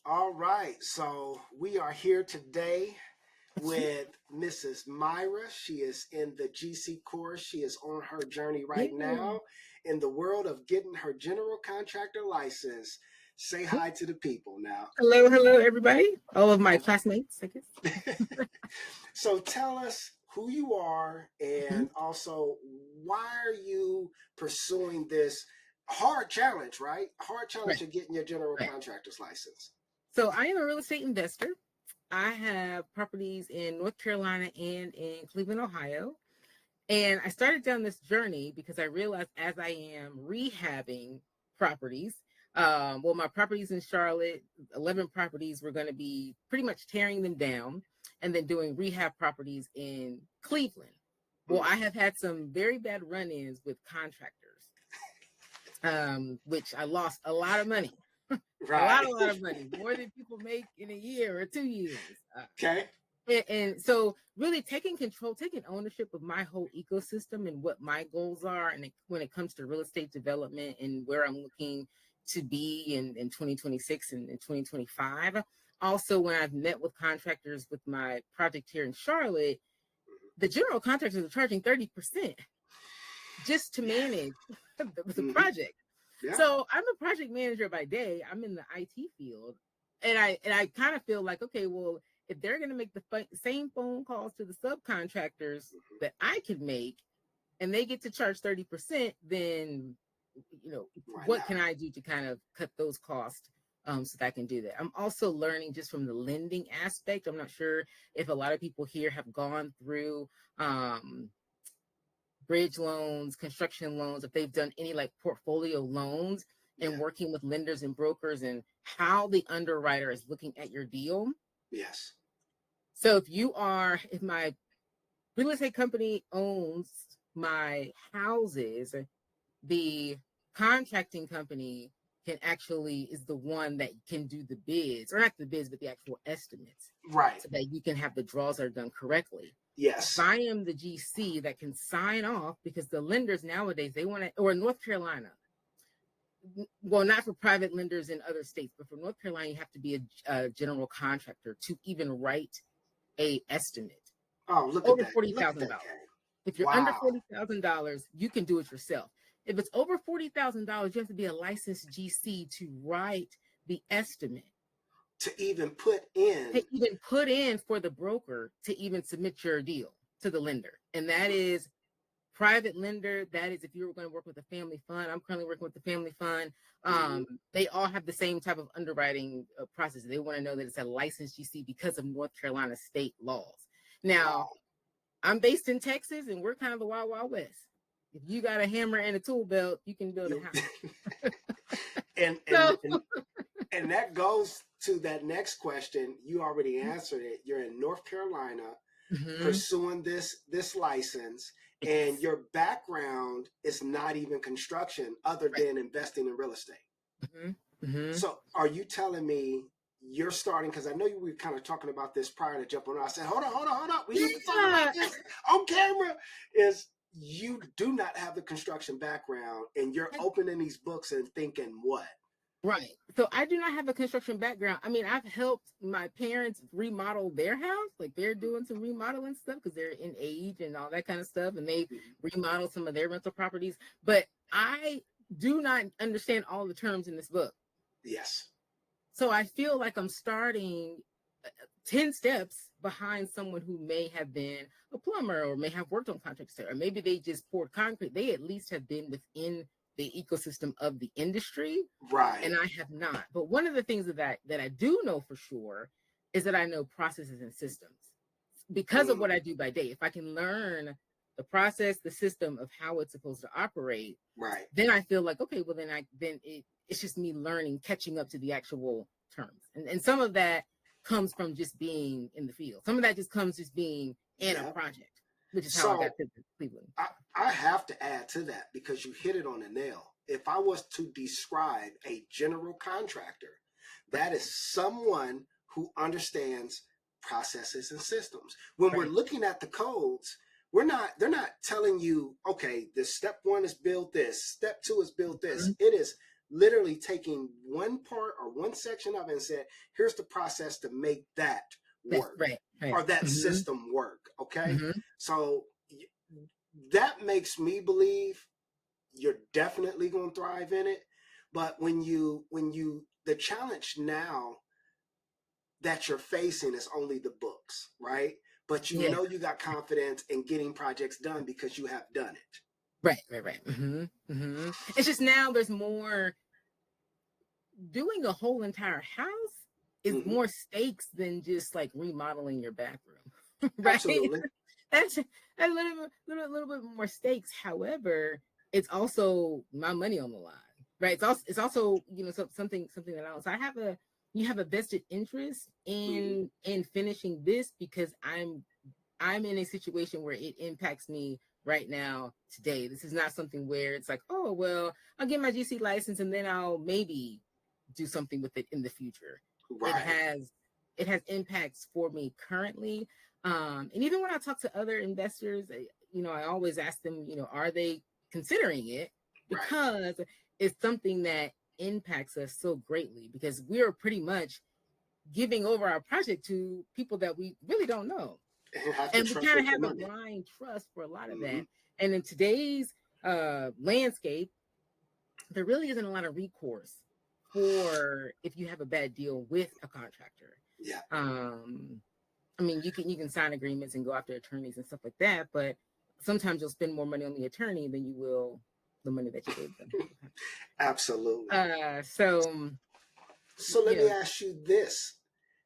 All right, so we are here today with Mrs. Myra. She is in the GC course. She is on her journey right Yeah. now in the world of getting her general contractor license. Say hi to the people now. Hello, hello, everybody. All of my classmates, I guess. So tell us who you are Mhm. and also why are you pursuing this hard challenge, right? Hard challenge Right, of getting your general right. contractor's license. So I am a real estate investor. I have properties in North Carolina and in Cleveland, Ohio. And I started down this journey because I realized as I am rehabbing properties, well, my properties in Charlotte, 11 properties, we're going to be pretty much tearing them down and then doing rehab properties in Cleveland. Well, Mm, I have had some very bad run-ins with contractors, which I lost a lot of money, right. a lot of money, more than people make in a year or 2 years. Okay. And so really taking control, taking ownership of my whole ecosystem and what my goals are. And when it comes to real estate development and where I'm looking to be in 2026 and in 2025. Also, when I've met with contractors with my project here in Charlotte, the general contractors are charging 30% just to Yeah. manage the Hmm. project. Yeah. So I'm a project manager by day. I'm in the IT field, and I kind of feel like, okay, well, if they're going to make the same phone calls to the subcontractors that I could make, and they get to charge 30%, then Why what not? can I do to kind of cut those costs? So that I can do that. I'm also learning just from the lending aspect. I'm not sure if a lot of people here have gone through bridge loans, construction loans, if they've done any like portfolio loans and Yeah. working with lenders and brokers and how the underwriter is looking at your deal. Yes. So if my real estate company owns my houses, the contracting company can actually is the one that can do the bids, or not the bids, but the actual estimates, Right. so that you can have the draws that are done correctly. If Yes. I am the GC that can sign off, because the lenders nowadays, they want to, or in North Carolina, well, not for private lenders in other states, but for North Carolina, you have to be a general contractor to even write a estimate Oh, look at over that. forty Look at thousand that dollars. game. If you're under Wow. $40,000, you can do it yourself. If it's over $40,000, you have to be a licensed GC to write the estimate, To even put to in. even put in for the broker to even submit your deal to the lender. And that is private lender. That is if you're going to work with a family fund. I'm currently working with the family fund. Mhm. They all have the same type of underwriting process. They want to know that it's a licensed GC because of North Carolina state laws. Now, Wow. I'm based in Texas, and we're kind of the wild, wild west. If you got a hammer and a tool belt, you can build a You house. and and So, and and that goes to that next question. You already answered it. You're in North Carolina mhm, pursuing this license, and yes, your background is not even construction other right. than investing in real estate. Mhm, mhm. So are you telling me you're starting? Because I know you were kind of talking about this prior to jumping on. I said, hold on. We need to talk about Yeah, this on camera. Is you do not have the construction background and you're opening these books and thinking what? right. So I do not have a construction background. I mean, I've helped my parents remodel their house. Like they're doing some remodeling stuff because they're in age and all that kind of stuff. And they Mhm. remodel some of their rental properties. But I do not understand all the terms in this book. Yes. So I feel like I'm starting 10 steps behind someone who may have been a plumber or may have worked on contracts, or maybe they just poured concrete. They at least have been within the ecosystem of the industry, and Right. I have not. But one of the things that I do know for sure is that I know processes and systems because of what Mm, I do by day. If I can learn the process, the system of how it's supposed to operate, right. then I feel like, okay, well it's just me learning, catching up to the actual terms. And some of that comes from just being in the field. Some of that just comes just being in a Yeah. project, which is how I got So to Cleveland. I have to add to that because you hit it on the nail. If I was to describe a general contractor, Right, that is someone who understands processes and systems. When we're right. looking at the codes, they're not telling you, okay, this step one is build this, step two is build this. Mhm. It is literally taking one part or one section of it and said, here's the process to make that That's work right. Right. or that Mm-hmm. system work. Okay. Mm-hmm. So that makes me believe you're definitely going to thrive in it. But the challenge now that you're facing is only the books, right? But you Yeah. know you got confidence in getting projects done because you have done it. Right. Right. Right. Mm-hmm. Mm-hmm. It's just now there's more. Doing a whole entire house is Mm-hmm. more stakes than just like remodeling your bathroom, right? Absolutely. That's a little bit more stakes. However, it's also my money on the line, right? It's also something that else. You have a vested interest Mm-hmm. in finishing this because I'm in a situation where it impacts me right now today. This is not something where it's like, oh well, I'll get my GC license and then I'll maybe do something with it in the future. It Right. has impacts for me currently. And even when I talk to other investors, I always ask them, are they considering it? Right. Because it's something that impacts us so greatly because we're pretty much giving over our project to people that we really don't know. And have to And we trust kind of with your have a money. blind trust for a lot of Mm-hmm. that. And in today's landscape, there really isn't a lot of recourse for if you have a bad deal with a contractor. Yeah. I mean, you can sign agreements and go after attorneys and stuff like that, but sometimes you'll spend more money on the attorney than you will the money that you gave them. Absolutely. So So let you me know, ask you this.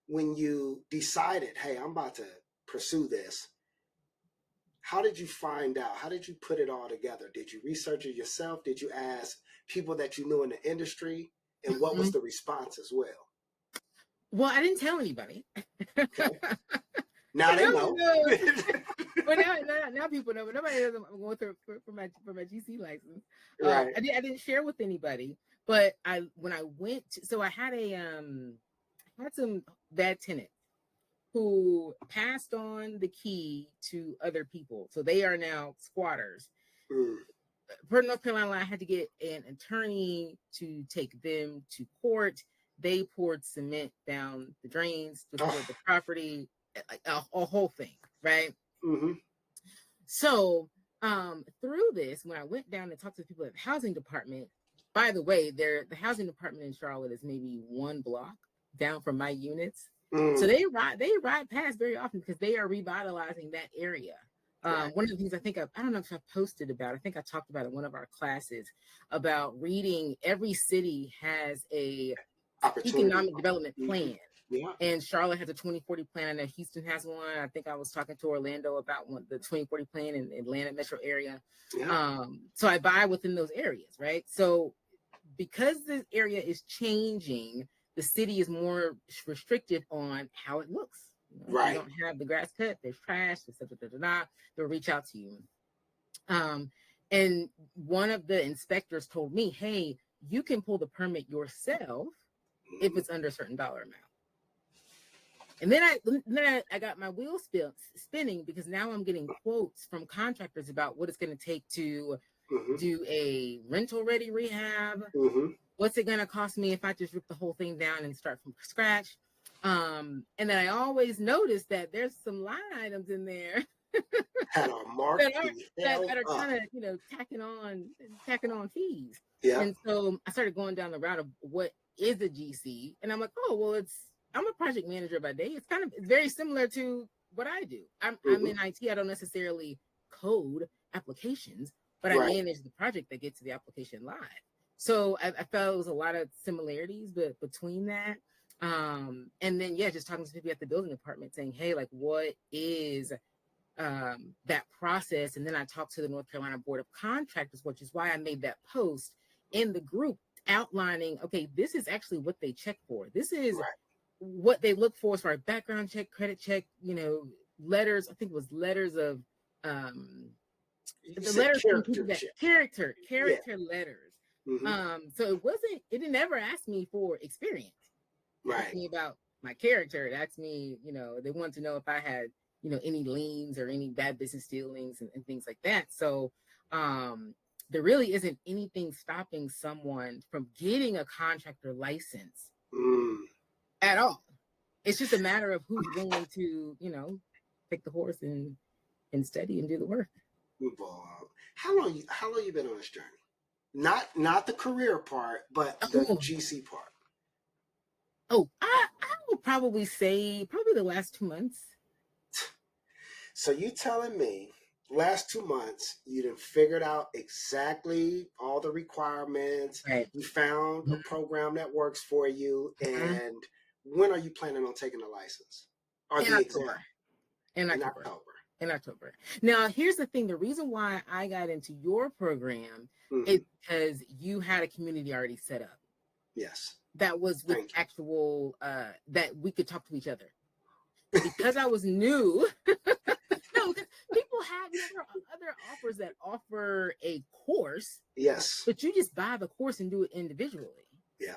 When you decided, hey, I'm about to pursue this, how did you find out? How did you put it all together? Did you research it yourself? Did you ask people that you knew in the industry? And what was mhm. the response as well? Well, I didn't tell anybody. Okay. So Now they nobody know. knows. But now people know. But nobody knows I'm going through for my GC license. Right. I didn't share with anybody. But when I went, so I had some bad tenants who passed on the key to other people, so they are now squatters. Mm. For North Carolina, I had to get an attorney to take them to court. They poured cement down the drains, Oh. destroyed the property, like a whole thing, right? Mm-hmm. So, through this, when I went down and talked to the people at the housing department, by the way, the housing department in Charlotte is maybe one block down from my units. So Mm. they ride past very often because they are revitalizing that area. Right. One of the things I don't know if I posted about, I think I talked about it in one of our classes about reading every city has a Opportunity. economic development Mm-hmm. plan. Yeah. And Charlotte has a 2040 plan. I know Houston has one. I think I was talking to Orlando about the 2040 plan in Atlanta metro area. Yeah. So I buy within those areas, right? So because this area is changing, the city is more restrictive on how it looks. If you Right. don't have the grass cut, there's trash, they'll reach out to you. And one of the inspectors told me, hey, you can pull the permit yourself if Mm-hmm. it's under a certain dollar amount. And then I got my wheels spinning because now I'm getting quotes from contractors about what it's going to take to Mm-hmm. do a rental ready rehab. Mm-hmm. What's it going to cost me if I just rip the whole thing down and start from scratch? And then I always notice that there's some line items in there Had a mark that are the hell that are up. kind of tacking on fees. Yeah. And so I started going down the route of what is a GC, and I'm like, oh well, I'm a project manager by day. It's very similar to what I do. I'm Mm-hmm. in IT. I don't necessarily code applications, but I Right. manage the project that gets the application live. So I felt it was a lot of similarities, but between that, and then just talking to people at the building department saying, hey, like what is that process. And then I talked to the North Carolina Board of Contractors, which is why I made that post in the group outlining, okay, this is actually what they check for. This is Right. what they look for as far as background check, credit check, letters. I think it was letters of You the said letters from people character that check. Yeah. character letters. Mm-hmm. So it didn't ever ask me for experience. It asked Right. me about my character. It asked me, they wanted to know if I had, any liens or any bad business dealings and things like that. So there really isn't anything stopping someone from getting a contractor license at all. It's just a matter of who's willing to, take the horse and study and do the work. Well, how long you been on this journey? Not the career part, but the Oh, GC part. I would probably say probably the last 2 months. So you telling me last 2 months you done figured out exactly all the requirements, Right. you found a program that works for you, Mhm. and when are you planning on taking the license or In the exam? October. In In October. October. In October. Now, here's the thing. The reason why I got into your program is Mm-hmm. because you had a community already set up Yes. that was with Thank you. actual that we could talk to each other. Because I was new. No, because people have, there are other offers that offer a course, Yes. but you just buy the course and do it individually. Yeah.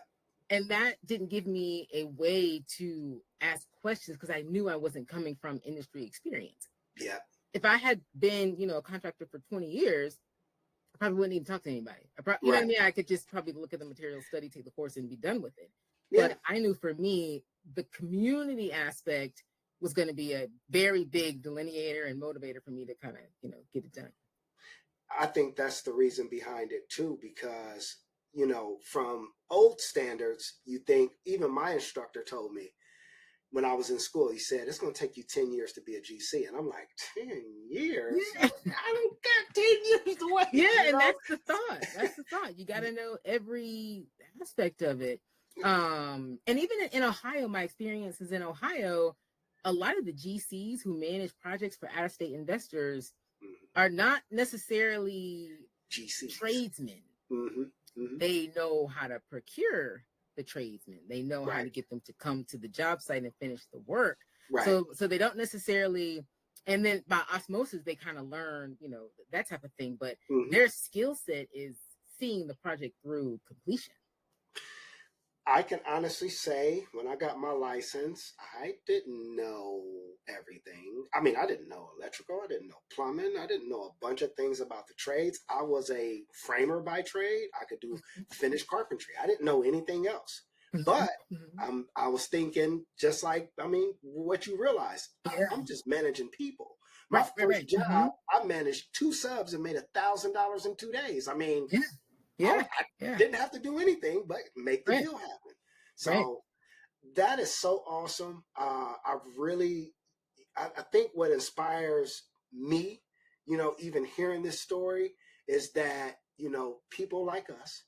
And that didn't give me a way to ask questions because I knew I wasn't coming from industry experience. Yeah. If I had been, a contractor for 20 years, I probably wouldn't even talk to anybody. You know what I Right. mean? I could just probably look at the material, study, take the course, and be done with it. Yeah. But I knew for me, the community aspect was going to be a very big delineator and motivator for me to kind of, get it done. I think that's the reason behind it too, because from old standards, you think, even my instructor told me when I was in school, he said it's going to take you 10 years to be a GC, and I'm like, 10 years? Yeah. I don't got 10 years to wait. Yeah, and that's the thought. That's the thought. You got to know every aspect of it. And even in Ohio, my experiences in Ohio, a lot of the GCs who manage projects for out-of-state investors are not necessarily GCs. tradesmen. Mm-hmm. Mm-hmm. They know how to procure the tradesmen. They know how Right. to get them to come to the job site and finish the work. Right. So they don't necessarily, and then by osmosis, they kind of learn, that type of thing. But their skill set is seeing the project through completion. I can honestly say when I got my license, I didn't know everything. I mean, I didn't know electrical, I didn't know plumbing, I didn't know a bunch of things about the trades. I was a framer by trade. I could do finished carpentry. I didn't know anything else. But I was thinking just like, what you realize, I'm just managing people. My first job, I managed 2 subs and made $1,000 in 2 days. I mean, I didn't have to do anything but make the deal happen. So that is so awesome. I think what inspires me, even hearing this story, is that, people like us,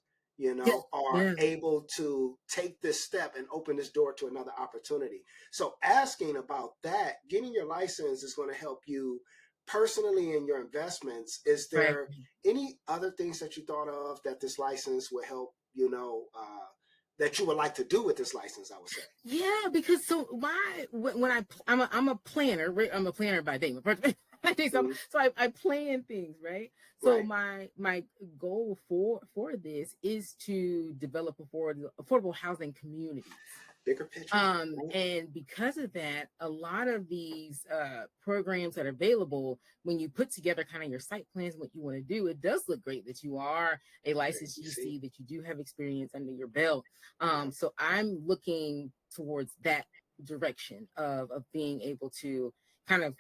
are able to take this step and open this door to another opportunity. So asking about that, getting your license is going to help you personally in your investments. Is there any other things that you thought of that this license will help, that you would like to do with this license, I would say? Yeah, because so when I'm a planner, right? I'm a planner by day. So I plan things, right? So my goal for this is to develop affordable housing communities. Bigger picture. And because of that, a lot of these programs that are available, when you put together kind of your site plans and what you want to do, it does look great that you are a licensed GC, that you do have experience under your belt. So I'm looking towards that direction of being able to kind of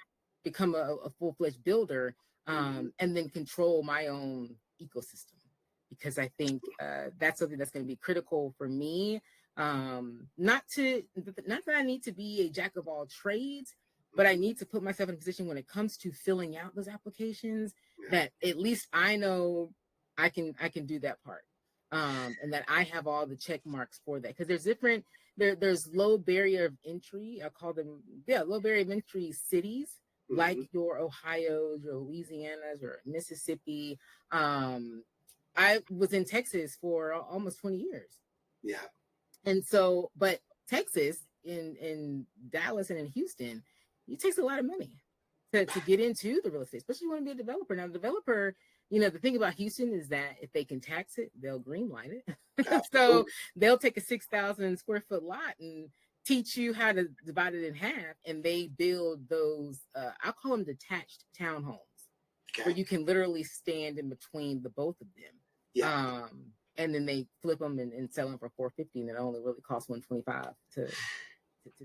become a full-fledged builder, and then control my own ecosystem, because I think that's something that's going to be critical for me. Not that I need to be a jack of all trades, but I need to put myself in a position when it comes to filling out those applications that at least I know I can do that part. And that I have all the check marks for that, because there's low barrier of entry. I call them low barrier of entry cities, like your Ohio's, your Louisiana's, your Mississippi. I was in Texas for almost 20 years. Yeah. And so, but Texas, in Dallas and in Houston, it takes a lot of money to get into the real estate, especially when you want to be a developer. Now, the developer, the thing about Houston is that if they can tax it, they'll green light it. So they'll take a 6,000 square foot lot and teach you how to divide it in half, and they build those, I'll call them detached townhomes. where you can literally stand in between the both of them. Yeah. And then they flip them and sell them for $450, and it only really costs $125 to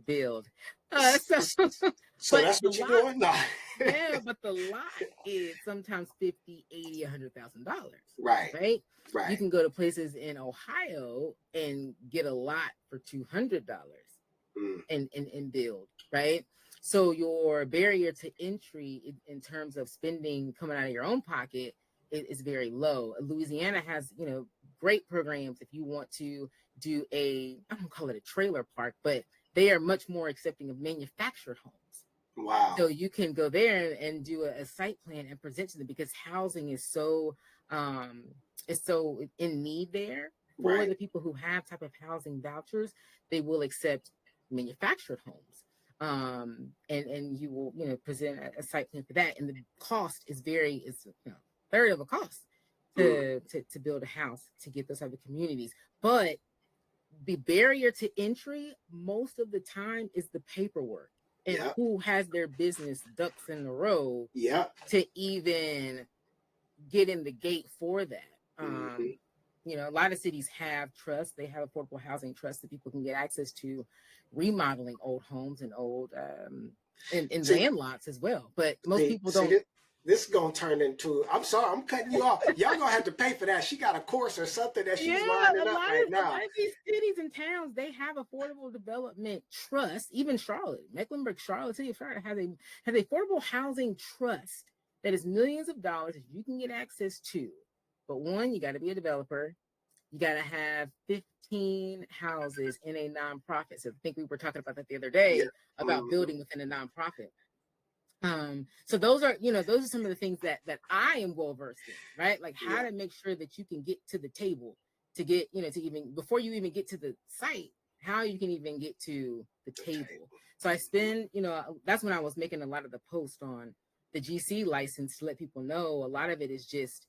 build. So, So but that's the what you're lot, doing? No. yeah, but the lot is sometimes $50, $80, $100,000, Right. right? Right. You can go to places in Ohio and get a lot for $200 and build, right? So your barrier to entry in terms of spending coming out of your own pocket is very low. Louisiana has, great programs if you want to do I don't call it a trailer park, but they are much more accepting of manufactured homes. Wow. So you can go there and do a site plan and present to them, because housing is so in need there for the people who have type of housing vouchers. They will accept manufactured homes. And you will, present a site plan for that. And the cost is third of a cost to build a house, to get those type of communities. But the barrier to entry most of the time is the paperwork and who has their business ducks in a row to even get in the gate for that. A lot of cities have trusts. They have affordable housing trusts that people can get access to, remodeling old homes and old and land lots as well. But most people don't. This is going to turn into, I'm sorry, I'm cutting you off. Y'all going to have to pay for that. She got a course or something that she's lining up right now. A lot of these cities and towns, they have affordable development trusts. Even Charlotte, Mecklenburg, City of Charlotte has a affordable housing trust that is millions of dollars that you can get access to. But one, you got to be a developer. You got to have 15 houses in a nonprofit. So I think we were talking about that the other day about building within a nonprofit. So those are some of the things that I am well versed in, right? Like how to make sure that you can get to the table to get, to even, before you even get to the site, how you can even get to the table. So I spend, that's when I was making a lot of the post on the GC license to let people know a lot of it is just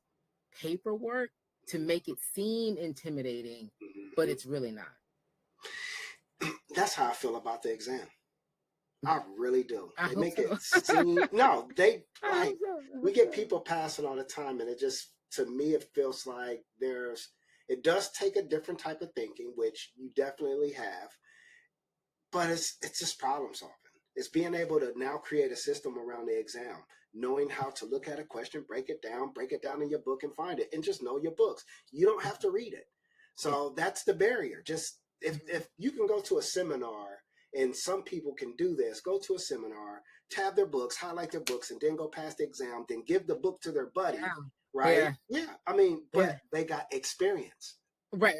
paperwork to make it seem intimidating, but it's really not. That's how I feel about the exam. I really do. They make it seem we get people passing all the time, and it just, to me, it feels like it does take a different type of thinking, which you definitely have, but it's just problem solving. It's being able to now create a system around the exam, knowing how to look at a question, break it down in your book and find it, and just know your books. You don't have to read it. So that's the barrier. Just if you can go to a seminar, and some people can do this, go to a seminar, tab their books, highlight their books, and then go pass the exam, then give the book to their buddy, right? Yeah. I mean, but they got experience. Right.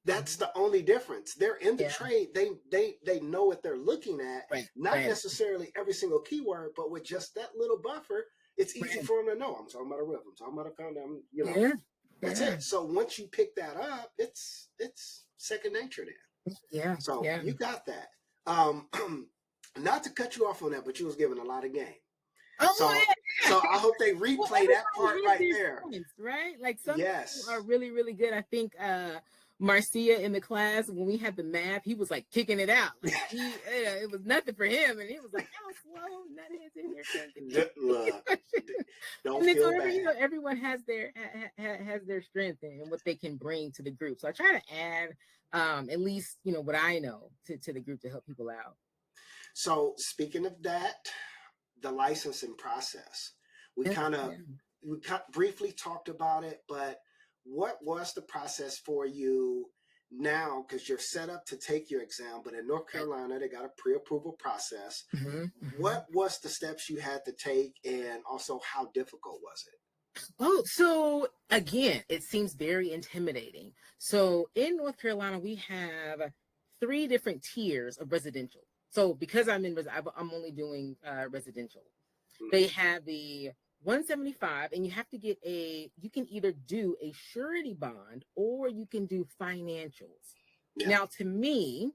That's the only difference. They're in the trade. They know what they're looking at. Not necessarily every single keyword, but with just that little buffer, it's easy for them to know. I'm talking about a roof. I'm talking about a foundation. That's it. So once you pick that up, it's second nature then. Yeah. So you got that. Not to cut you off on that, but you was giving a lot of game. So I hope they replay that part right there. Points, right? Like some people are really, really good. I think Marcia in the class, when we had the math, he was like kicking it out. Like it was nothing for him, and he was like, "How slow, nutheads in here thinking." Don't feel bad. Everyone has their strength and what they can bring to the group. So I try to add at least what I know to the group to help people out. So speaking of that, the licensing process, we briefly talked about it, but what was the process for you now? Because you're set up to take your exam, but in North Carolina, they got a pre-approval process. What was the steps you had to take, and also how difficult was it? Oh, so again, it seems very intimidating. So in North Carolina, we have 3 different tiers of residential. So because I'm only doing residential. They have the 175, and you have to get you can either do a surety bond or you can do financials. Now, to me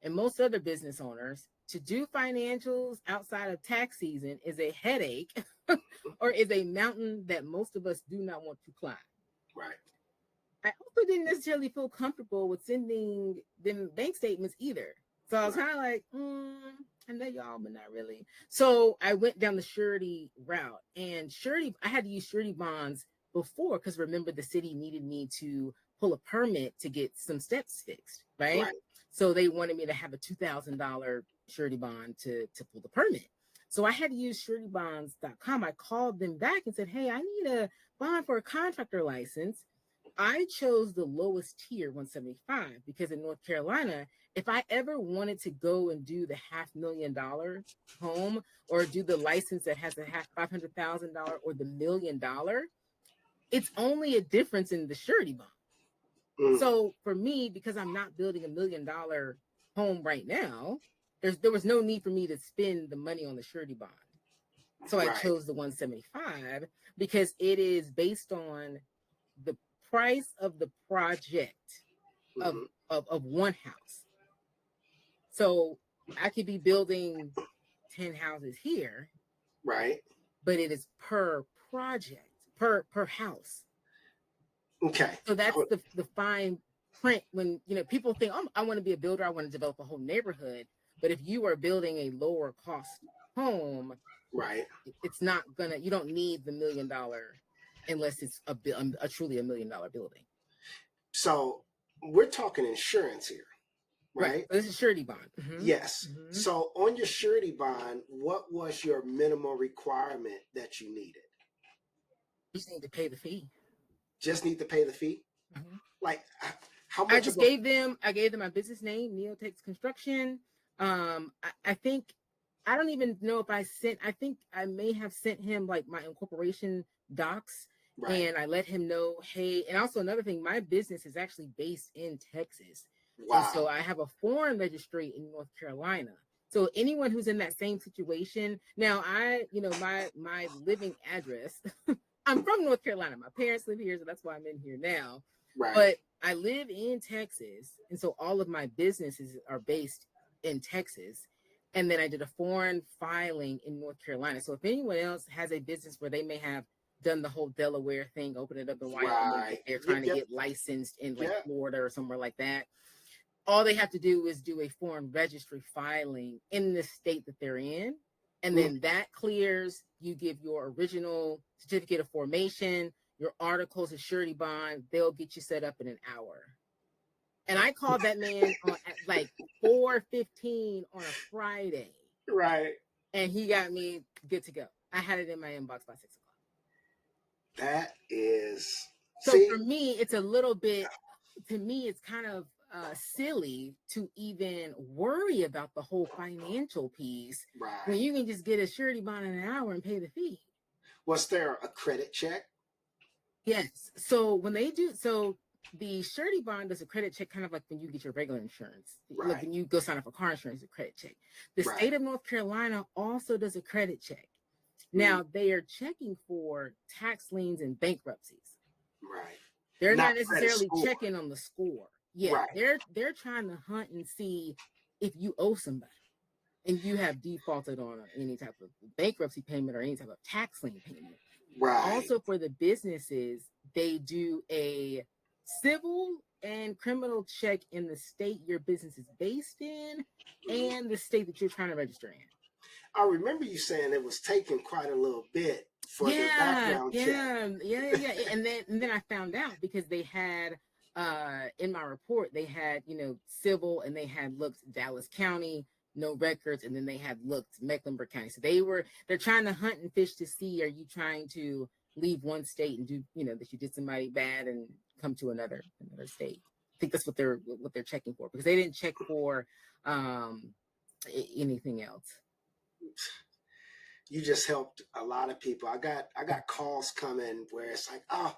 and most other business owners, to do financials outside of tax season is a headache or is a mountain that most of us do not want to climb. Right. I also didn't necessarily feel comfortable with sending them bank statements either. So I was kind of like, I know y'all, but not really. So I went down the surety route, and surety, I had to use surety bonds before because remember the city needed me to pull a permit to get some steps fixed, right? Right. So they wanted me to have a $2,000 surety bond to pull the permit. So I had to use suretybonds.com. I called them back and said, hey, I need a bond for a contractor license. I chose the lowest tier, 175, because in North Carolina, if I ever wanted to go and do the $500,000 home or do the license that has a $500,000 or the $1,000,000, it's only a difference in the surety bond. Mm. So for me, because I'm not building $1,000,000 home right now, there was no need for me to spend the money on the surety bond. So I Right. chose the 175 because it is based on the price of the project of, Mm-hmm. of one house. So I could be building 10 houses here, Right. but it is per project, per house. Okay. So that's the fine print when people think, oh, I want to be a builder, I want to develop a whole neighborhood. But if you are building a lower cost home, Right. it's not gonna, you don't need the $1,000,000 unless it's a truly $1,000,000 building. So we're talking insurance here, Right. right? So this is surety bond. Mm-hmm. Yes. Mm-hmm. So on your surety bond, what was your minimum requirement that you needed? You just need to pay the fee. Just need to pay the fee? Mm-hmm. Like how I much just of a gave them my business name, Neotex Construction. I think I don't even know if I think I may have sent him like my incorporation docs, right. and I let him know, hey, and also another thing, my business is actually based in Texas. And Wow. so I have a foreign registry in North Carolina. So anyone who's in that same situation, now my living address, I'm from North Carolina. My parents live here, so that's why I'm in here now. Right. But I live in Texas, and so all of my businesses are based in Texas. And then I did a foreign filing in North Carolina. So if anyone else has a business where they may have done the whole Delaware thing, open it up in Wyoming, Right. if they're Yep, trying to get licensed in like Yep. Florida or somewhere like that, all they have to do is do a foreign registry filing in the state that they're in. And then that clears, you give your original certificate of formation, your articles of surety bond, they'll get you set up in an hour. And I called that man at like 4:15 on a Friday. Right. And he got me good to go. I had it in my inbox by 6:00. That is So for me, it's a little bit, to me, it's kind of silly to even worry about the whole financial piece right. when you can just get a surety bond in an hour and pay the fee. Was there a credit check? Yes. So when they do, so the surety bond does a credit check, kind of like when you get your regular insurance. Right. Like when you go sign up for car insurance, a credit check. The Right. state of North Carolina also does a credit check. Now they are checking for tax liens and bankruptcies. Right. They're not necessarily checking on the score. Yeah, right. they're trying to hunt and see if you owe somebody and you have defaulted on any type of bankruptcy payment or any type of tax lien payment. Right. Also, for the businesses, they do a civil and criminal check in the state your business is based in and the state that you're trying to register in. I remember you saying it was taking quite a little bit for the background check. Yeah. And then I found out because they had in my report, they had, civil, and they had looked Dallas County, no records, and then they had looked Mecklenburg County. So they're trying to hunt and fish to see, are you trying to leave one state and do, that you did somebody bad and come to another state. I think that's what they're checking for, because they didn't check for anything else. You just helped a lot of people. I got calls coming where it's like, oh,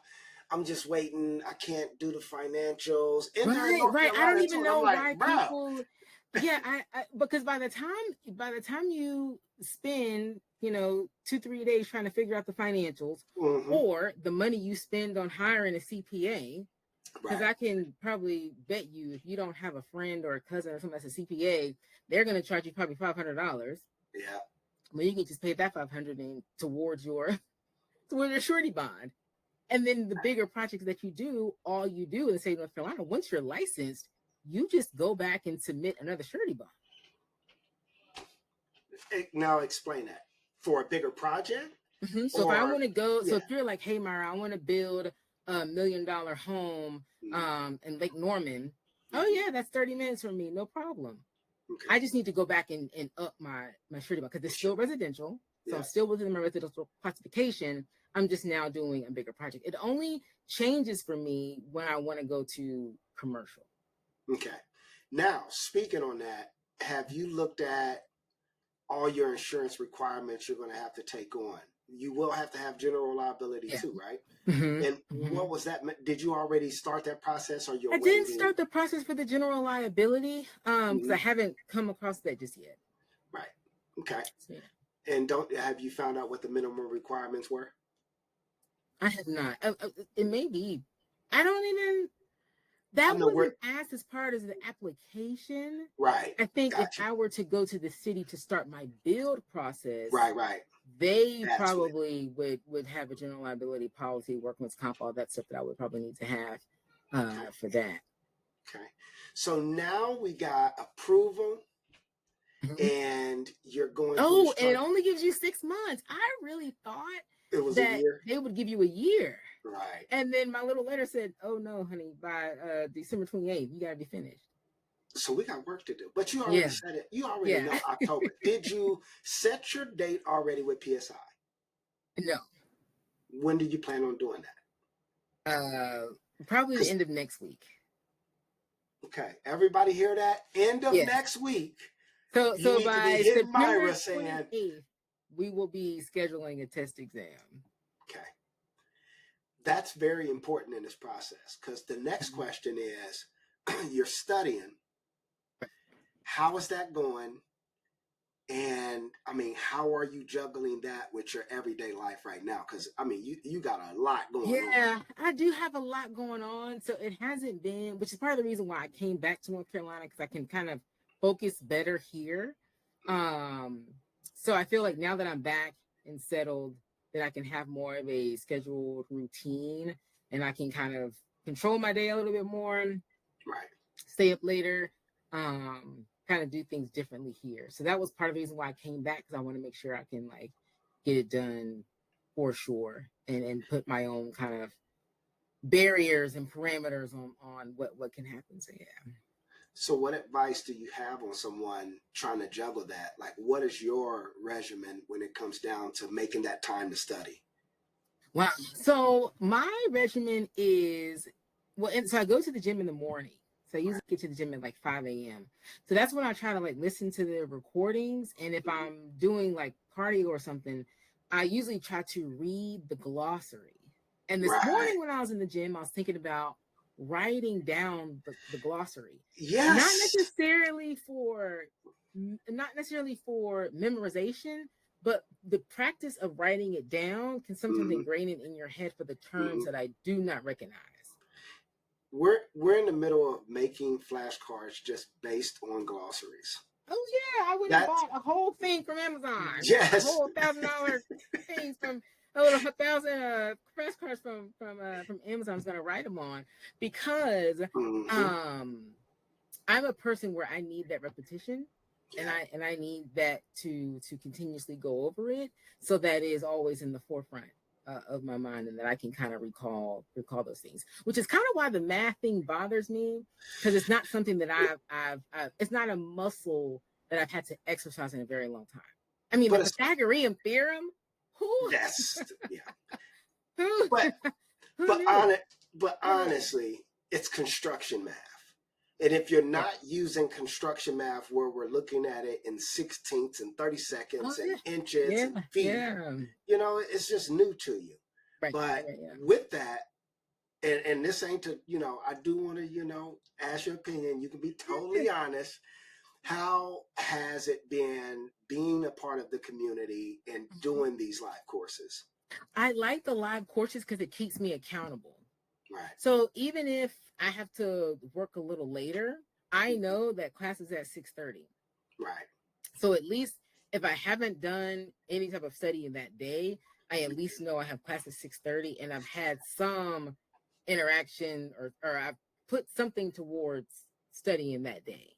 I'm just waiting. I can't do the financials. Right. I don't even know why people. Yeah, I because by the time you spend 2-3 days trying to figure out the financials, or the money you spend on hiring a CPA, because I can probably bet you if you don't have a friend or a cousin or somebody that's a CPA, they're going to charge you probably $500. Yeah. Well, you can just pay that $500 towards your surety bond. And then the bigger projects that you do, all you do in the state of North Carolina, once you're licensed, you just go back and submit another surety bond. Now explain that. For a bigger project? So if I want to go, yeah. so if you're like, hey, Myra, I want to build $1 million home in Lake Norman. Oh yeah, that's 30 minutes from me, no problem. Okay. I just need to go back and up my surety bond because it's still residential. So I'm still within my residential classification. I'm just now doing a bigger project. It only changes for me when I want to go to commercial. Okay. Now, speaking on that, have you looked at all your insurance requirements you're going to have to take on? You will have to have general liability too, right? And what was that? Did you already start that process, or you're waiting? I didn't start the process for the general liability because I haven't come across that just yet. Right. Okay. So, yeah. And have you found out what the minimum requirements were? I have not. It may be. I don't even. That wasn't asked as part of the application. Right. I think if I were to go to the city to start my build process, right, they probably would have a general liability policy, workman's comp, all that stuff that I would probably need to have for that. Okay. So now we got approval. And you're going. Oh, and it only gives you 6 months. I really thought it was a year. They would give you a year. Right. And then my little letter said, "Oh no, honey, by December 28th, you gotta be finished." So we got work to do. But you already said it. You already know October. Did you set your date already with PSI? No. When did you plan on doing that? Probably the end of next week. Okay. Everybody hear that? End of next week. So by September 28th, we will be scheduling a test exam. Okay. That's very important in this process because the next question is, you're studying. How is that going? And I mean, how are you juggling that with your everyday life right now? Because I mean, you got a lot going on. Yeah, I do have a lot going on. So it hasn't been, which is part of the reason why I came back to North Carolina, because I can kind of focus better here. So I feel like now that I'm back and settled, that I can have more of a scheduled routine and I can kind of control my day a little bit more. Right. Stay up later, kind of do things differently here. So that was part of the reason why I came back, because I want to make sure I can like get it done for sure and put my own kind of barriers and parameters on what can happen. So yeah. So what advice do you have on someone trying to juggle that? Like, what is your regimen when it comes down to making that time to study? Wow. So my regimen is, so I go to the gym in the morning. So I usually get to the gym at like 5 a.m. So that's when I try to like listen to the recordings. And if I'm doing like cardio or something, I usually try to read the glossary. And this morning when I was in the gym, I was thinking about writing down the glossary. Yes. Not necessarily for memorization, but the practice of writing it down can sometimes ingrain it in your head for the terms that I do not recognize. We're in the middle of making flashcards just based on glossaries. Oh yeah, I went and bought a whole thing from Amazon. Yes, a whole $1,000 things from a little 1,000 flashcards from Amazon. I was gonna write them on because I'm a person where I need that repetition. And I need that to continuously go over it, so that is always in the forefront of my mind, and that I can kind of recall those things. Which is kind of why the math thing bothers me, because it's not something that I've it's not a muscle that I've had to exercise in a very long time. I mean, the Pythagorean theorem. Yes, yeah. Who? But honestly, it's construction math. And if you're not using construction math where we're looking at it in 16ths and 30 seconds and inches and feet, you know, it's just new to you. Right. But with that, and this ain't to, you know, I do want to, you know, ask your opinion. You can be totally honest. How has it been being a part of the community and doing these live courses? I like the live courses because it keeps me accountable. Right. So even if I have to work a little later, I know that class is at 6:30. Right. So at least if I haven't done any type of study in that day, I at least know I have class at 6:30 and I've had some interaction or I've put something towards studying that day.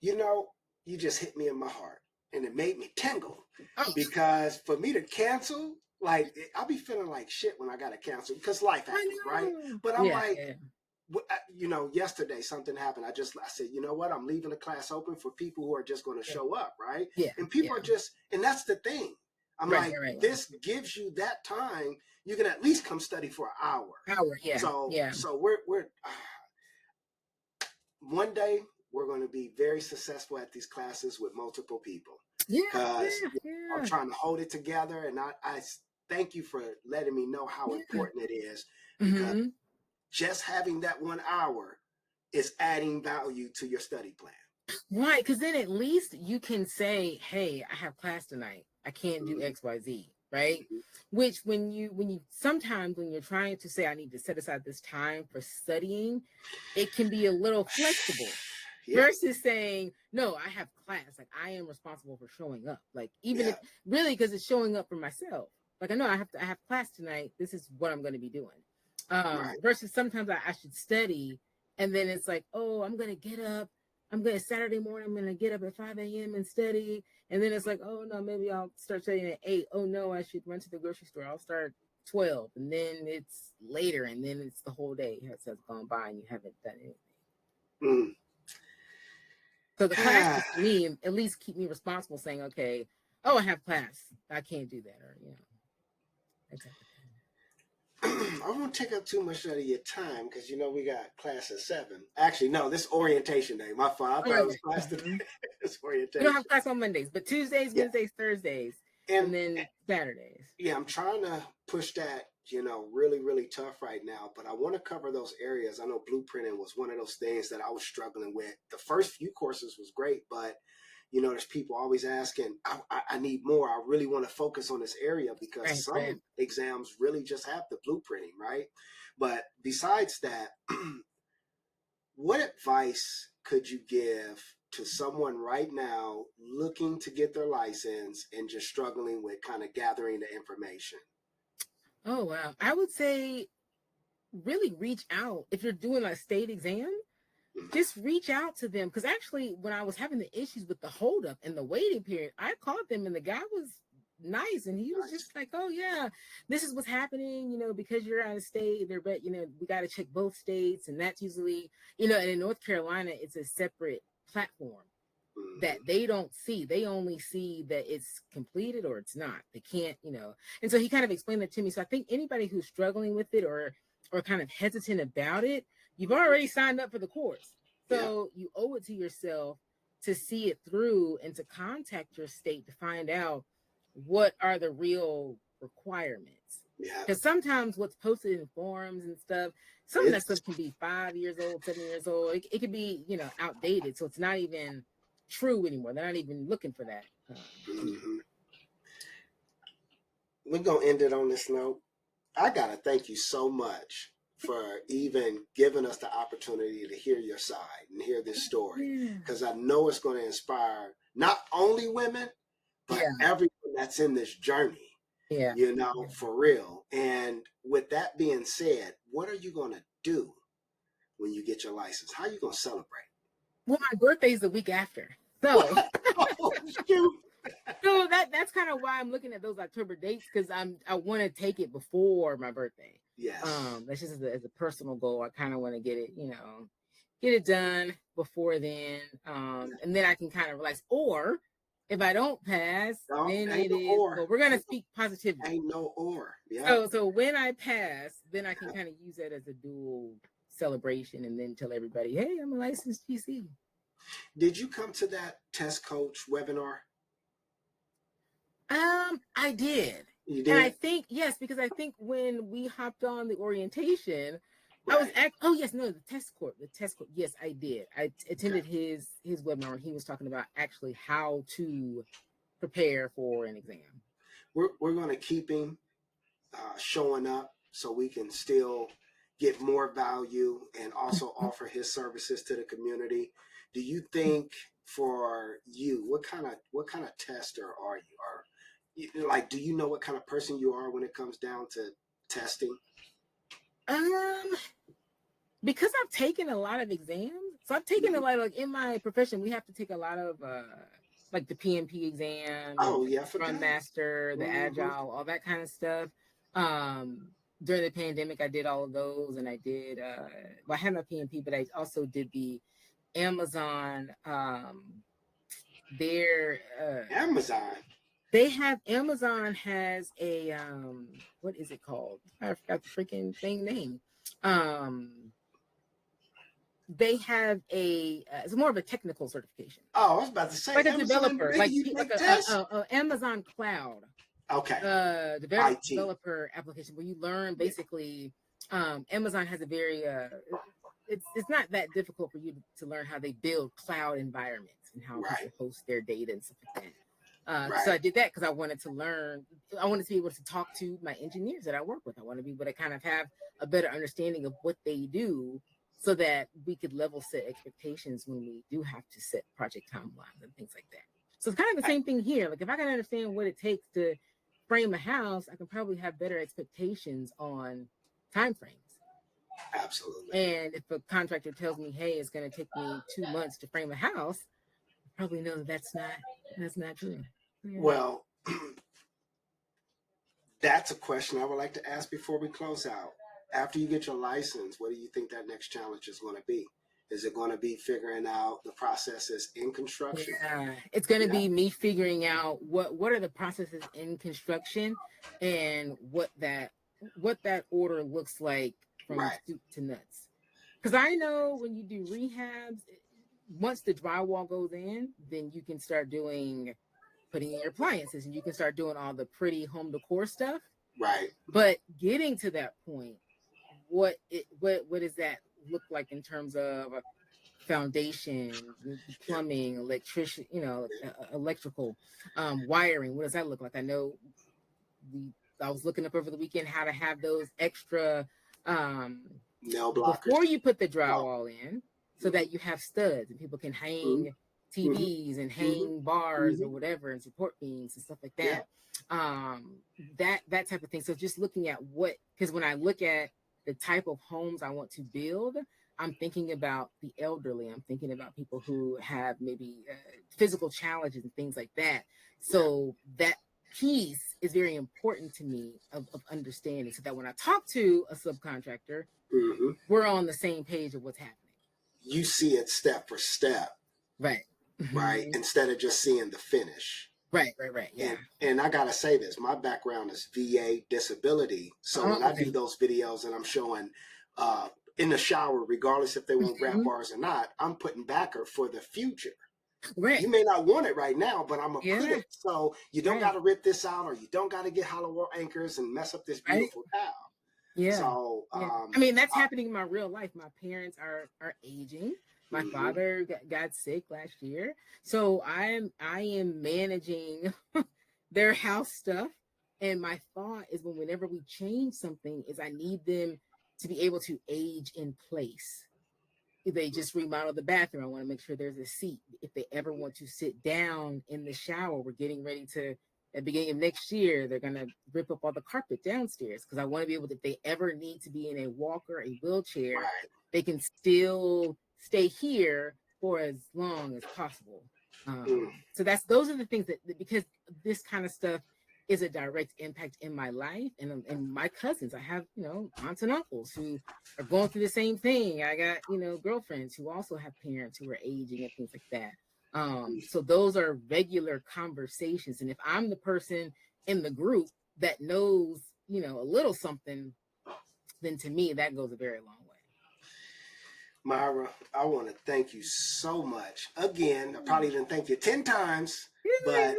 You know, you just hit me in my heart, and it made me tingle Oh, because for me to cancel, like I'll be feeling like shit when I gotta cancel because life I happens, right? know. But I'm Yeah, like, yeah, you know, yesterday something happened. I said, you know what? I'm leaving the class open for people who are just going to yeah, show up, right? yeah, And yeah. people are just, and that's the thing. I'm Right, like, right, right. this gives you that time. You can at least come study for an hour. Hour, yeah, So, yeah, so we're one day we're going to be very successful at these classes with multiple people yeah, because yeah, I'm yeah, trying to hold it together. And I thank you for letting me know how yeah. important it is because Mm-hmm. just having that 1 hour is adding value to your study plan. Right, because then at least you can say, "Hey, I have class tonight. I can't do Mm-hmm. X, Y, Z." Right? Mm-hmm. Which when you sometimes when you're trying to say, "I need to set aside this time for studying," it can be a little flexible Yeah, versus saying, "No, I have class. Like I am responsible for showing up. Like even yeah, if really because it's showing up for myself. Like I know I have class tonight. This is what I'm going to be doing." right. Versus sometimes I should study, and then it's like, "Oh, I'm going to get up." I'm gonna Saturday morning. I'm gonna get up at 5 a.m. and study, and then it's like, oh no, maybe I'll start studying at 8. Oh no, I should run to the grocery store. I'll start 12, and then it's later, and then it's the whole day has gone by, and you haven't done anything. Mm. So the classes to me at least keep me responsible, saying, okay, oh I have class, I can't do that, or that type of thing. I won't take up too much of your time because you know we got class at 7. Actually, no, this orientation day. My fault. I Oh, thought it yeah. was class today. Mm-hmm. It's We don't have orientation. class on Mondays, but Tuesdays, Yeah, Wednesdays, Thursdays, and and then Saturdays. yeah, I'm trying to push that. You know, really, really tough right now. But I want to cover those areas. I know blueprinting was one of those things that I was struggling with. The first few courses was great, but you know, there's people always asking, I need more. I really want to focus on this area because Right, right. some exams really just have the blueprinting, right? But besides that, what advice could you give to someone right now looking to get their license and just struggling with kind of gathering the information? Oh wow, I would say really reach out if you're doing a state exam. Mhm. Just reach out to them because actually, when I was having the issues with the holdup and the waiting period, I called them and the guy was nice and he was Nice. just like, "Oh yeah, this is what's happening. Because you're out of state, they're but we got to check both states, and that's usually and in North Carolina, it's a separate platform that Hmm. they don't see. They only see that it's completed or it's not. They can't. And so he kind of explained that to me. So I think anybody who's struggling with it or kind of hesitant about it, you've Hmm. already signed up for the course. Yeah. So you owe it to yourself to see it through and to contact your state to find out what are the real requirements. Yeah. Because sometimes what's posted in forums and stuff, some of that It's stuff can be 5 years old, 7 years old. It could be, outdated. So it's not even true anymore. They're not even looking for that anymore. mhm. We're going to end it on this note. I got to thank you so much for even giving us the opportunity to hear your side and hear this story Yeah. because I know it's going to inspire not only women, but Yeah. everyone that's in this journey, Yeah. Yeah. for real. And with that being said, what are you going to do when you get your license? How are you going to celebrate? Well, my birthday's the week after. So What? Oh, shoot. so that's kind of why I'm looking at those October dates because I want to take it before my birthday. Yes. That's just as a personal goal. I kind of want to get it done before then. And then I can kind of relax. Or if I don't pass, No, then ain't it no is or. well, we're gonna speak positivity. Ain't no or. Yeah. So when I pass, then I can kind of use that as a dual celebration and then tell everybody, hey, I'm a licensed GC. Did you come to that test coach webinar? I did. You And I did? think, yes, because I think when we hopped on the orientation, I was Right. oh yes, no, the test court. The test court. Yes, I did. I attended his webinar and he was talking about actually how to prepare for an exam. We're going to keep him showing up so we can still get more value and also offer his services to the community. Do you think for you, what kind of tester are you? Or like, do you know what kind of person you are when it comes down to testing? Um, because I've taken a lot of exams, So I've taken a lot, like in my profession, we have to take a lot of like the PMP exam and Oh, like yeah, the I forgot. Scrum Master, the Mm-hmm. Agile, all that kind of stuff. During the pandemic, I did all of those, and I did. Well, I had my PMP, but I also did the Amazon. Their Amazon. they have Amazon has a what is it called? I forgot the freaking thing name. Um, they have a it's more of a technical certification, Oh, I was about to say like a Amazon developer, making you like take tests. a Amazon Cloud Okay, IT. developer application where you learn Yeah. basically. Amazon has a very it's not that difficult for you to learn how they build cloud environments and how Right. people host their data and stuff like that. So Right. I did that because I wanted to learn. I wanted to be able to talk to my engineers that I work with. I want to be able to kind of have a better understanding of what they do, so that we could level set expectations when we do have to set project timelines and things like that. So it's kind of the same thing here. Like if I can understand what it takes to frame a house, I can probably have better expectations on timeframes. Absolutely. And if a contractor tells me, "Hey, it's going to take me 2 months to frame a house," I probably know that that's not true. Yeah. Well, that's a question I would like to ask before we close out. After you get your license, what do you think that next challenge is going to be? Is it going to be figuring out the processes in construction? Yeah, it's going to Yeah. be me figuring out what are the processes in construction and what that order looks like from Right. soup to nuts. Because I know when you do rehabs, once the drywall goes in, then you can start doing putting in your appliances and you can start doing all the pretty home decor stuff. Right. But getting to that point, what does that look like in terms of foundation, Yeah. plumbing, electrician, electrical, wiring? What does that look like? I know I was looking up over the weekend how to have those extra Nail blockers. before you put the Oh. drywall in, so that you have studs and people can Mm-hmm. hang Mm-hmm. TVs and Mm-hmm. hang bars or Mm-hmm. whatever and support beams and stuff like Yeah. that. That type of thing. So just looking at because when I look at the type of homes I want to build, I'm thinking about the elderly. I'm thinking about people who have maybe physical challenges and things like that. Yeah. So that piece is very important to me of understanding, so that when I talk to a subcontractor, Mm-hmm. we're on the same page of what's happening. You see it step for step. Right. Right. Instead of just seeing the finish. Right. Yeah. And I gotta say this, my background is VA disability. So when I do those videos and I'm showing in the shower, regardless if they want grab bars or not, I'm putting backer for the future. Right. You may not want it right now, but I'm gonna put Yeah. it so you don't gotta rip this out, or you don't gotta get hollow wall anchors and mess up this beautiful tile. Yeah. So I mean, that's happening in my real life. My parents are aging. My father got sick last year, so I am managing their house stuff. And my thought is, whenever we change something, is I need them to be able to age in place. If they just remodel the bathroom, I want to make sure there's a seat. If they ever want to sit down in the shower, we're getting ready to, at the beginning of next year, they're going to rip up all the carpet downstairs, because I want to be able to, if they ever need to be in a walker, a wheelchair, right. they can still stay here for as long as possible. So those are the things that, because this kind of stuff is a direct impact in my life and my cousins. I have, aunts and uncles who are going through the same thing. I got, girlfriends who also have parents who are aging and things like that. So those are regular conversations. And if I'm the person in the group that knows, a little something, then to me, that goes a very long way. Myra, I want to thank you so much. Again, I probably didn't thank you 10 times, but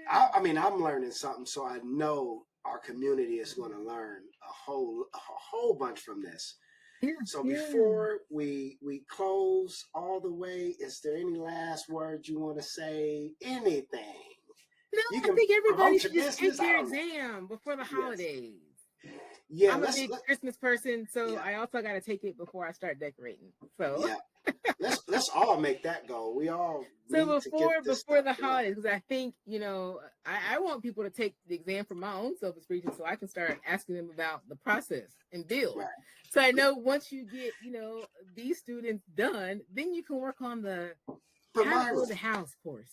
I mean, I'm learning something, so I know our community is going to learn a whole bunch from this. So before we close all the way, is there any last words you want to say? Anything? No, You I can think everybody promote should your just business. take their exam before the holidays. Yeah, I'm a big Christmas person, so yeah, I also got to take it before I start decorating. So yeah. Let's all make that goal. We all so need to get this before stuff the done. holidays, because I think, I want people to take the exam for my own self-expression so I can start asking them about the process and build. Right. So I know once you get, these students done, then you can work on the But how to Myra, build a house course.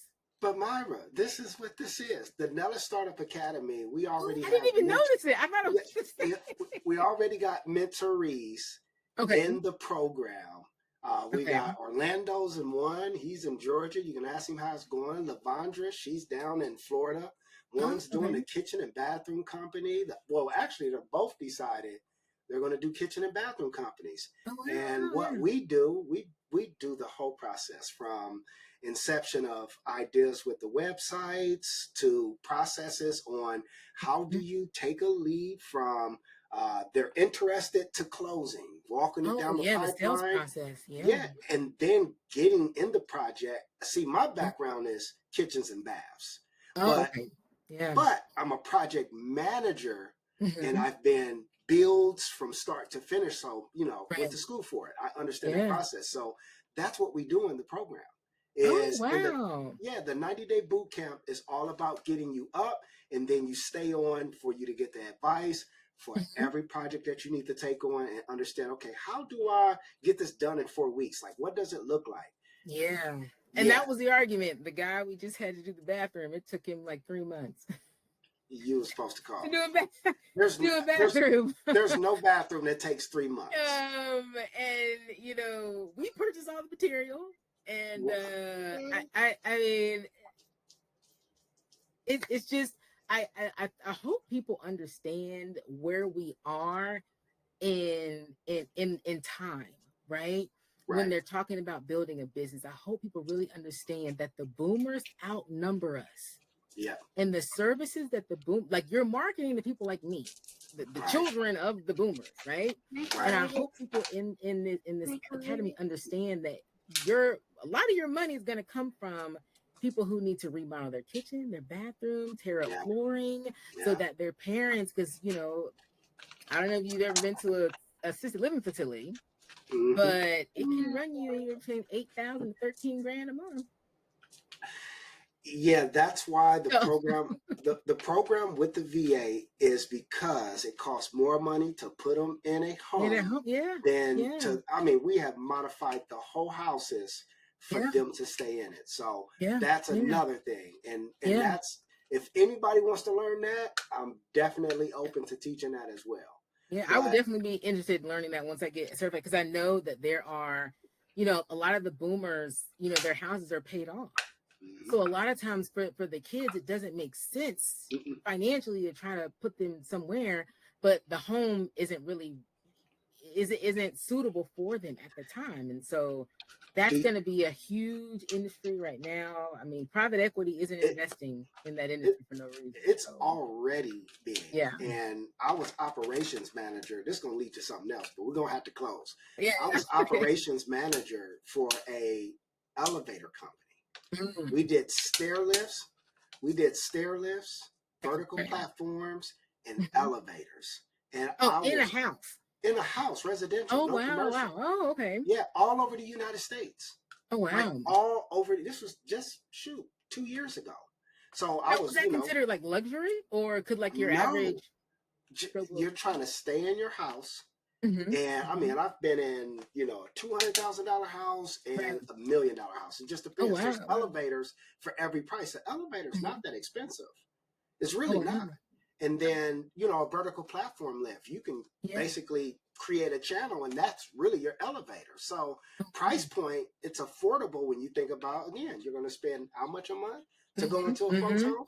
this is what this is. The Nellis Startup Academy. We Oh, already I have didn't even notice it. I thought it we, was just we, we already got mentorees okay. in the program. We Okay. got Orlando's in one. He's in Georgia. You can ask him how it's going. Lavondra, she's down in Florida. Oh, One's doing the okay. kitchen and bathroom company. Well, actually, they're both decided they're going to do kitchen and bathroom companies. Oh, And wow. what Yeah. we do, we do the whole process from inception of ideas with the websites to processes on how do you take a lead from they're interested to closing, walking it Oh, down the yeah. The sales pipeline. process. Yeah. Yeah, and then getting in the project. See, my background is kitchens and baths, Oh, but okay. Yeah. I'm a project manager, and Mm-hmm. I've been builds from start to finish. So went Right. to school for it. I understand the Yeah. process. So that's what we do in the program. Oh, Is in the wow. Yeah, the 90-day boot camp is all about getting you up, and then you stay on for you to get the advice for Mhm. every project that you need to take on and understand. Okay, how do I get this done in 4 weeks? Like, what does it look like? Yeah. And Yeah, that was the argument. The guy we just had to do the bathroom, it took him like 3 months you were supposed to to call do me. a bath There's do a there's bathroom. there's no bathroom that takes 3 months. And we purchased all the material, and I mean, it's just I hope people understand where we are in time, right? When Right. they're talking about building a business, I hope people really understand that the boomers outnumber us, Yeah. and the services that the boom, like, you're marketing to people like me, the Right. children of the boomers, right? And I Right. hope people in this academy understand that a lot of your money is going to come from people who need to remodel their kitchen, their bathroom, tear up Yeah. flooring, so Yeah. that their parents, because I don't know if you've ever been to a assisted living facility, Hmm. but it can run you anywhere between 8,000 to 13 grand a month. Yeah, that's why the So, program the program with the VA is because it costs more money to put them in a home yeah, than yeah, to. I mean, we have modified the whole houses for yeah, them to stay in it. So yeah, that's yeah, another thing, and yeah. that's if anybody wants to learn that, I'm definitely open to teaching that as well. Yeah, I would But definitely be interested in learning that once I get certified, because I know that there are, a lot of the boomers, their houses are paid off. mhm, So a lot of times for the kids, it doesn't make sense mm-mm, financially to try to put them somewhere, but the home isn't suitable for them at the time. And so that's do going to be a huge industry right now. I mean, private equity isn't it, investing in that it industry for no reason. it's So already big. yeah, And I was operations manager. This is gonna lead to something else, but we're gonna have to close. yeah, I was okay. operations manager for a elevator company. Mm, We did stair lifts, vertical okay. platforms, and Mhm. elevators. And Oh, I in a was house. in a house, residential, Oh, no wow, commercial. wow. Oh, okay. Yeah, all over the United States. Oh, Like wow. all over. This was just 2 years ago. So I Now, was was, that considered like luxury, or could like your no, average stroke look? you're trying to stay in your house. Mm-hmm. And I Mm-hmm. mean, I've been in, a $200,000 house and Right. $1 million house. It just Oh, depends. There's wow, wow. elevators for every price. The elevator's Mm-hmm. not that expensive. It's Oh, really not. wow. And then, a vertical platform lift. You can Yeah. basically create a channel, and that's really your elevator. So Oh, price point, it's affordable when you think about, again, you're going to spend how much a month to go mm-hmm. into a folks Mm-hmm. home?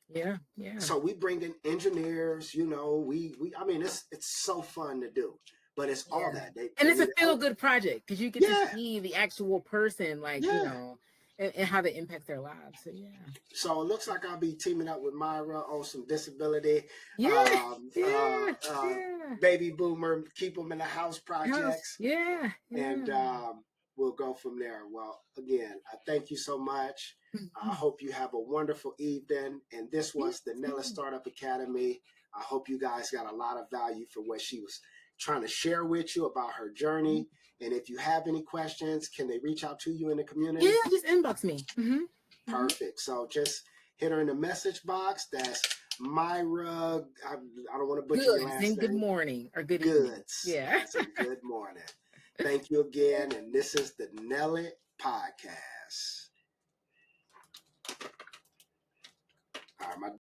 Yeah. Yeah. So we bring in engineers, we I mean, it's so fun to do, but it's all Yeah. that they And it's need a to feel good project because you get to yeah, see the actual person, like, yeah. and how they impact their lives. So, yeah. So it looks like I'll be teaming up with Myra on some disability, Yeah. um, uh, Yeah. uh, Yeah. baby boomer, keep them in the house House. projects, Yeah. and Yeah. we'll go from there. Well, again, I thank you so much. I Mhm. hope you have a wonderful evening. And this Yeah. was the Nella Startup Academy. I hope you guys got a lot of value for what she was trying to share with you about her journey. And if you have any questions, can they reach out to you in the community? Yeah, just inbox me. Perfect. So just hit her in the message box. That's Myra. I don't want to butcher your last name. Good morning or good Goods. evening. Yeah. As in good morning. Thank you again. And this is the Nelly Podcast. All right, my